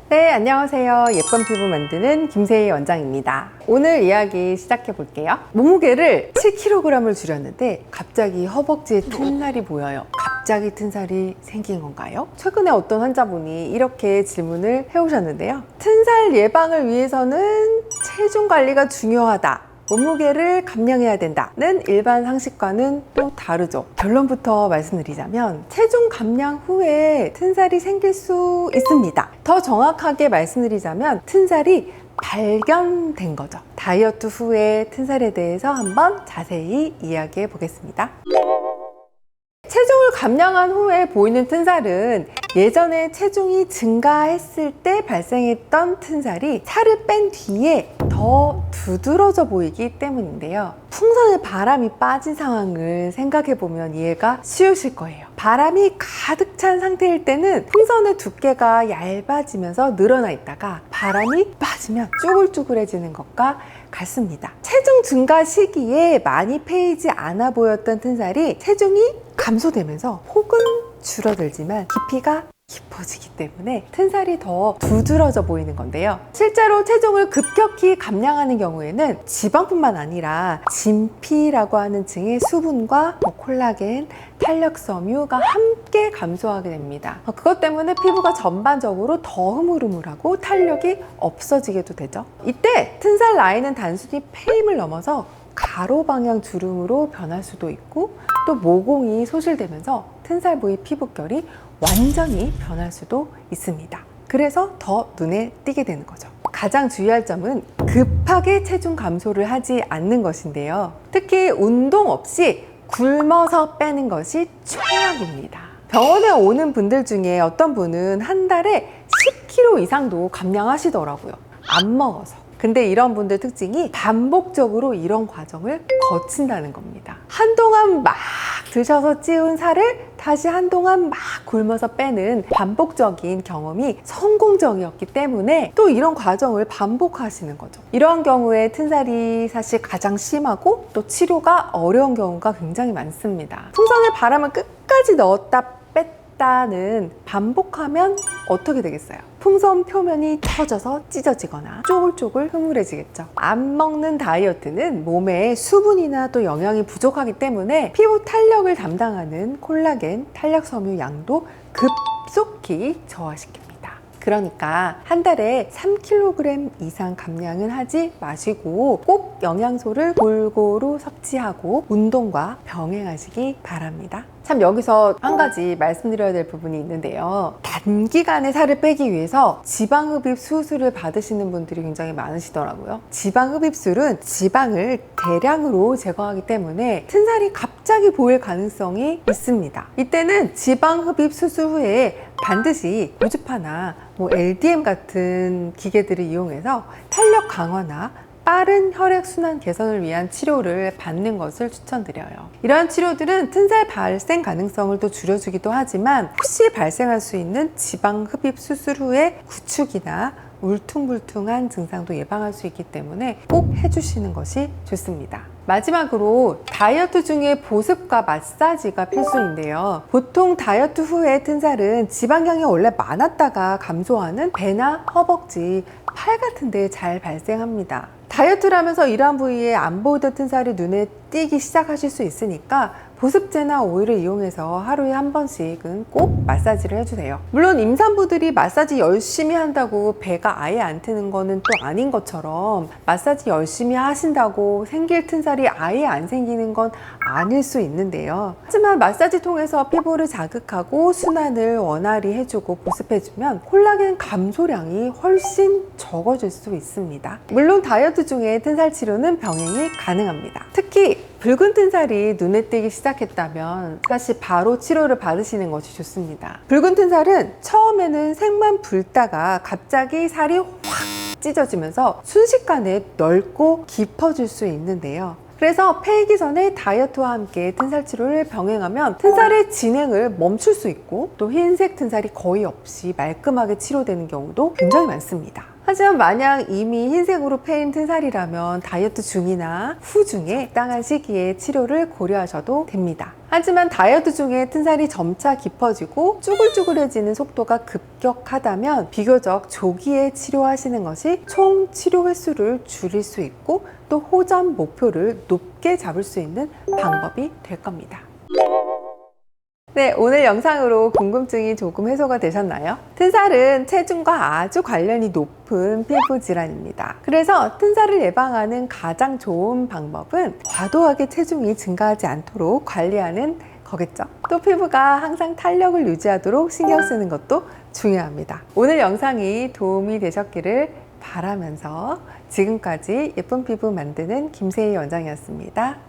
네, 안녕하세요. 예쁜 피부 만드는 김세희 원장입니다. 오늘 이야기 시작해 볼게요. 몸무게를 7kg을 줄였는데 갑자기 허벅지에 튼살이 보여요. 갑자기 튼살이 생긴 건가요? 최근에 어떤 환자분이 이렇게 질문을 해오셨는데요. 튼살 예방을 위해서는 체중 관리가 중요하다. 몸무게를 감량해야 된다는 일반 상식과는 또 다르죠. 결론부터 말씀드리자면 체중 감량 후에 튼살이 생길 수 있습니다. 더 정확하게 말씀드리자면 튼살이 발견된 거죠. 다이어트 후에 튼살에 대해서 한번 자세히 이야기해 보겠습니다. 체중을 감량한 후에 보이는 튼살은 예전에 체중이 증가했을 때 발생했던 튼살이 살을 뺀 뒤에 더 두드러져 보이기 때문인데요. 풍선에 바람이 빠진 상황을 생각해 보면 이해가 쉬우실 거예요. 바람이 가득 찬 상태일 때는 풍선의 두께가 얇아지면서 늘어나 있다가 바람이 빠지면 쭈글쭈글해지는 것과 같습니다. 체중 증가 시기에 많이 패이지 않아 보였던 튼살이 체중이 감소되면서 폭은 줄어들지만 깊이가 깊어지기 때문에 튼살이 더 두드러져 보이는 건데요. 실제로 체중을 급격히 감량하는 경우에는 지방뿐만 아니라 진피라고 하는 층의 수분과 콜라겐, 탄력섬유가 함께 감소하게 됩니다. 그것 때문에 피부가 전반적으로 더 흐물흐물하고 탄력이 없어지게도 되죠. 이때 튼살 라인은 단순히 패임을 넘어서 가로 방향 주름으로 변할 수도 있고 또 모공이 소실되면서 튼살 부위 피부결이 완전히 변할 수도 있습니다. 그래서 더 눈에 띄게 되는 거죠. 가장 주의할 점은 급하게 체중 감소를 하지 않는 것인데요. 특히 운동 없이 굶어서 빼는 것이 최악입니다. 병원에 오는 분들 중에 어떤 분은 한 달에 10kg 이상도 감량하시더라고요. 안 먹어서. 근데 이런 분들 특징이 반복적으로 이런 과정을 거친다는 겁니다. 한동안 막 드셔서 찌운 살을 다시 한동안 막 굶어서 빼는 반복적인 경험이 성공적이었기 때문에 또 이런 과정을 반복하시는 거죠. 이러한 경우에 튼살이 사실 가장 심하고 또 치료가 어려운 경우가 굉장히 많습니다. 풍선에 바람을 끝까지 넣었다 뺐다는 반복하면 어떻게 되겠어요? 풍선 표면이 터져서 찢어지거나 쪼글쪼글 흐물해지겠죠. 안 먹는 다이어트는 몸에 수분이나 또 영양이 부족하기 때문에 피부 탄력을 담당하는 콜라겐, 탄력섬유 양도 급속히 저하시킵니다. 그러니까 한 달에 3kg 이상 감량은 하지 마시고 꼭 영양소를 골고루 섭취하고 운동과 병행하시기 바랍니다. 참 여기서 한 가지 말씀드려야 될 부분이 있는데요. 단기간에 살을 빼기 위해서 지방흡입 수술을 받으시는 분들이 굉장히 많으시더라고요. 지방흡입술은 지방을 대량으로 제거하기 때문에 튼살이 갑자기 보일 가능성이 있습니다. 이때는 지방흡입 수술 후에 반드시 고주파나 LDM 같은 기계들을 이용해서 탄력 강화나 빠른 혈액순환 개선을 위한 치료를 받는 것을 추천드려요. 이러한 치료들은 튼살 발생 가능성을 또 줄여주기도 하지만 혹시 발생할 수 있는 지방 흡입 수술 후에 구축이나 울퉁불퉁한 증상도 예방할 수 있기 때문에 꼭 해주시는 것이 좋습니다. 마지막으로 다이어트 중에 보습과 마사지가 필수인데요. 보통 다이어트 후에 튼살은 지방량이 원래 많았다가 감소하는 배나 허벅지, 팔 같은 데 잘 발생합니다. 다이어트를 하면서 이러한 부위에 안 보이던 튼살이 눈에 띄기 시작하실 수 있으니까 보습제나 오일을 이용해서 하루에 한 번씩은 꼭 마사지를 해주세요. 물론 임산부들이 마사지 열심히 한다고 배가 아예 안 트는 거는 또 아닌 것처럼 마사지 열심히 하신다고 생길 튼살이 아예 안 생기는 건 아닐 수 있는데요. 하지만 마사지 통해서 피부를 자극하고 순환을 원활히 해주고 보습해주면 콜라겐 감소량이 훨씬 적어질 수 있습니다. 물론 다이어트 중에 튼살 치료는 병행이 가능합니다. 특히 붉은 튼살이 눈에 띄기 시작했다면 사실 바로 치료를 받으시는 것이 좋습니다. 붉은 튼살은 처음에는 색만 붉다가 갑자기 살이 확 찢어지면서 순식간에 넓고 깊어질 수 있는데요. 그래서 패이기 전에 다이어트와 함께 튼살 치료를 병행하면 튼살의 진행을 멈출 수 있고 또 흰색 튼살이 거의 없이 말끔하게 치료되는 경우도 굉장히 많습니다. 하지만 만약 이미 흰색으로 패인 튼살이라면 다이어트 중이나 후 중에 적당한 시기에 치료를 고려하셔도 됩니다. 하지만 다이어트 중에 튼살이 점차 깊어지고 쭈글쭈글해지는 속도가 급격하다면 비교적 조기에 치료하시는 것이 총 치료 횟수를 줄일 수 있고 또 호전 목표를 높게 잡을 수 있는 방법이 될 겁니다. 네, 오늘 영상으로 궁금증이 조금 해소가 되셨나요? 튼살은 체중과 아주 관련이 높은 피부 질환입니다. 그래서 튼살을 예방하는 가장 좋은 방법은 과도하게 체중이 증가하지 않도록 관리하는 거겠죠. 또 피부가 항상 탄력을 유지하도록 신경 쓰는 것도 중요합니다. 오늘 영상이 도움이 되셨기를 바라면서 지금까지 예쁜 피부 만드는 김세희 원장이었습니다.